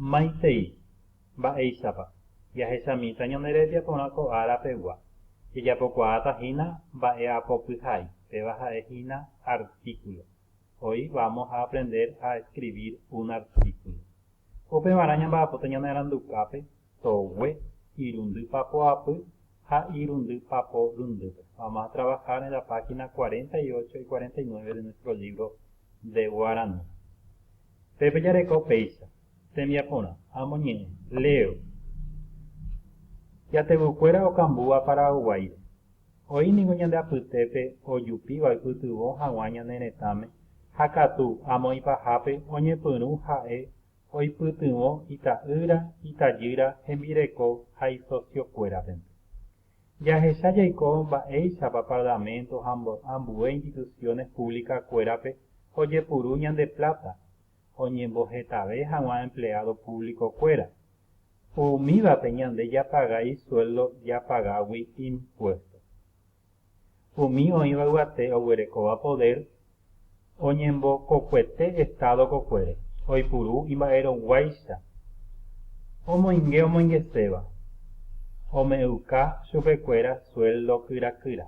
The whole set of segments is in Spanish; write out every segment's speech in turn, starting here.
Maitei, mba'éichapa. Jahechamíta ñaneretiaporã ko'árapegua. Jejapokuaáta mba'e apopyhái. Péva ha'e artículo. Hoy vamos a aprender a escribir un artículo. Upevarã ñamba'apóta ñanerandukápe togue irundy papoapy ha irundy paporundýpe. Vamos a trabajar en la página 48 y 49 de nuestro libro de Guaraní. Pépe jareko péicha. Tembiaporã. Amoñe'ẽ. Leo. Jatevukuéra okambúva Paraguaire. Oĩniko ñande apytépe ojupíva oipytyvõ hag̃ua ñane retãme ha katu amo ipahápe oñepyrũ ha'e oipytyvõ ita'ýra, itajýra, hembireko ha isociokuérape. Jahecha jaiko mba'éichapa parlamento ambue instituciones públicas kuérape ojepuru ñande plata oñembohetave hag̃ua empleado público kuéra. Umívape ñande japagái sueldo japagágui impuesto. Umi oĩva yvate oguerekóva poder oñembokokuete Estado kokuére. Oipuru imba'eroguáicha. Omoingeséva. Ome'ũka chupekuéra sueldo kyrakyra.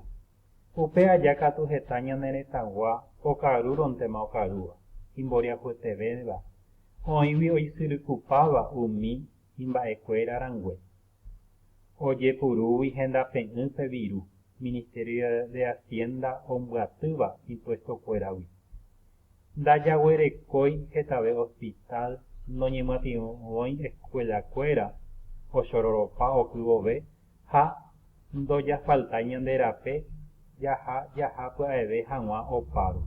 Upe aja katu heta ñane retãgua okarúrontema okarúva. Imboriahuetevéva. Oĩvi oisyrykupáva umi imba'ekuéra arangue. Ojepurúvi hendape'ỹpe viru. Ministerio de Hacienda ombyatyva impuesto kuéragui. Ndajaguerekói hetave hospital noñemyatĩvoi escuelakuéra ochororopa okyvove ha ndojafaltái ñande rape jaha pya'eve hag̃ua opáru.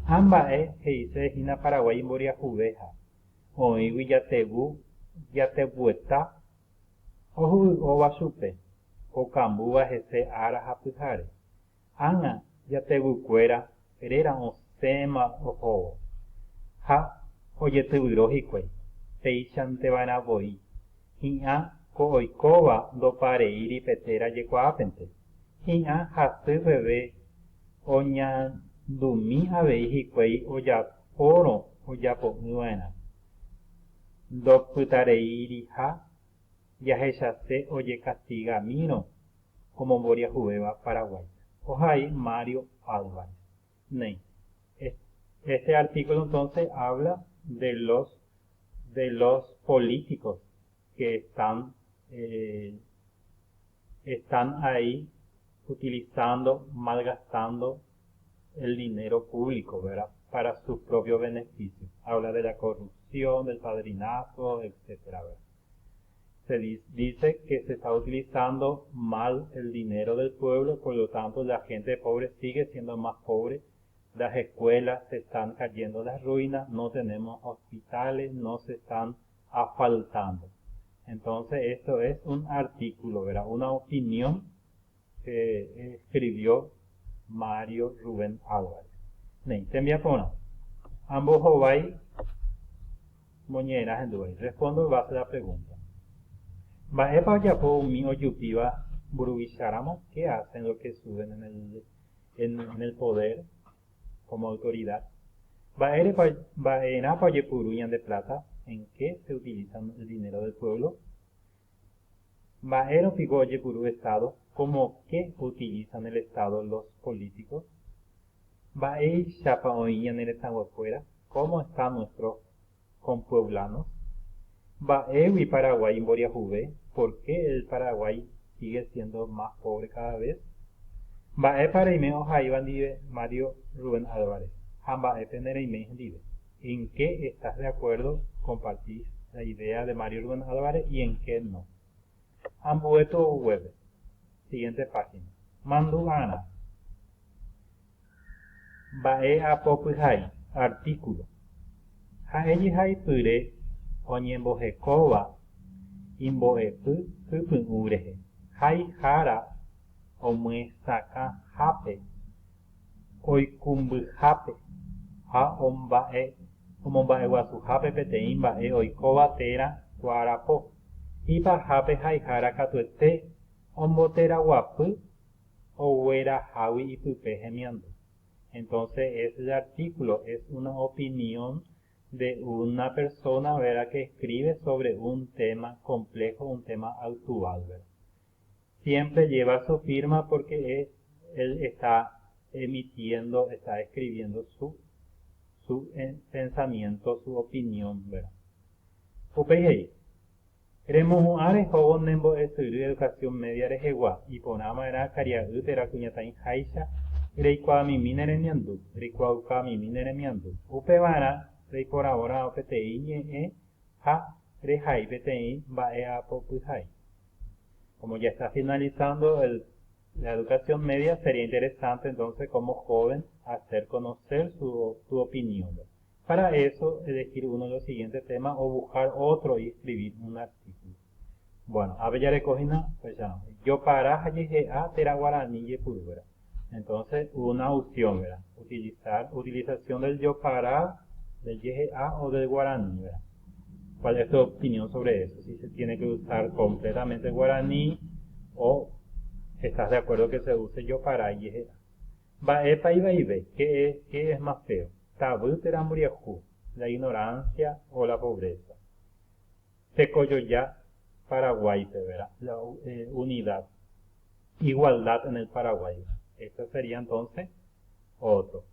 Amba'e he'ise Paraguay imboriahuvéha. Oĩgui jatevueta ohu'õva chupe. Okambúva hese ára ha pyhare. Ág̃a jatevykuéra réra osẽma ohóvo. Ha ojetyvyrõ hikuái. Péichanteva'erãvoi. Hi'ã ko oikóva ndopareíri petéra jekuaápente. Hi'ã hasýpeve oñandumi avei hikuái ojapórõ ojapo'ỹva'erã. Ndopytareíriha jahechase ojekastigamírõ omomboriahuvéva Paraguay. Ohai Mario Álvarez. Este artículo entonces habla de los políticos que están ahí utilizando, malgastando el dinero público, ¿verdad? Para sus propios beneficios. Habla de la corrupción, del padrinazgo, etcétera, ¿verdad? Se dice que se está utilizando mal el dinero del pueblo, por lo tanto la gente pobre sigue siendo más pobre, las escuelas se están cayendo a las ruinas, no tenemos hospitales, no se están asfaltando. Entonces esto es un artículo, ¿verdad? Una opinión que escribió Mario Rubén Álvarez. Ambos hovai moñeras en duda. Respondo en base a la pregunta. Mba'épa ojapo umi ojupíva mburuvicharamo, ¿qué hacen los que suben en el poder como autoridad? Mba'énapa ojepuru ñande plata, ¿en qué se utiliza el dinero del pueblo? Mba'éropiko ojepuru Estado, ¿cómo qué utilizan el Estado los políticos? Mba'éichapa oĩ ñane retãguakuéra, ¿cómo están nuestros compueblanos? Mba'égui Paraguay imboriahuve, ¿por qué el Paraguay sigue siendo más pobre cada vez? Mba'épa reime ohaíva ndive Mario Rubén Álvarez. Ha mba'épe nereime ndive. ¿En qué estás de acuerdo? Compartís la idea de Mario Rubén Álvarez y en qué no. Ambueto web. Siguiente página. Mandugana. Mba'e apopyhái. Artículo. Ha'ejehaipyre oñembohekóva imbo'epy hypy'ũrehe. Haihára omyesãkahápe oikumbyhápe ha omomba'eguasuhápe peteĩ mba'e oikóva térã kuarapo. Ipahápe haihára katuete omboteraguapy oguerahágui ipype hemiandu. Entonces el artículo es una opinión de una persona, ¿verdad?, que escribe sobre un tema complejo, un tema actual, ¿verdad? Siempre lleva su firma porque él está emitiendo, está escribiendo su pensamiento, su opinión, ¿verdad? Upehei. Queremos ares o nembo estudio educación media rejegua y ponama era caria utera cuñatain haisha reikwa mi minere miandu reikwa uka mi minere miandu upevara reikora ahora opti e ha rejai pti va e apopujai. Como ya está finalizando la educación media, sería interesante entonces como joven hacer conocer su opinión. Para eso, elegir uno de los siguientes temas o buscar otro y escribir un artículo. Bueno, a ya recogina, pues ya, yo para a tera guaraní y pulvera. Entonces, una opción, ¿verdad? Utilización del yo para, del a o del guaraní, ¿verdad? ¿Cuál es tu opinión sobre eso? Si se tiene que usar completamente guaraní o estás de acuerdo que se use yo para y va epa y ve, ¿qué es más feo? Tabutera muriajú, la ignorancia o la pobreza. Tecoyoya, Paraguay, ¿verdad? La unidad, igualdad en el Paraguay. Esto sería entonces otro.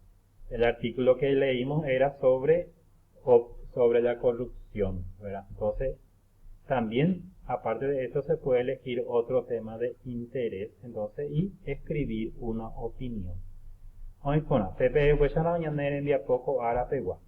El artículo que leímos era sobre la corrupción, ¿verdad? Entonces, también, aparte de eso, se puede elegir otro tema de interés, entonces, y escribir una opinión. Hoy, Pepe, pues ya no envía poco a la pegua,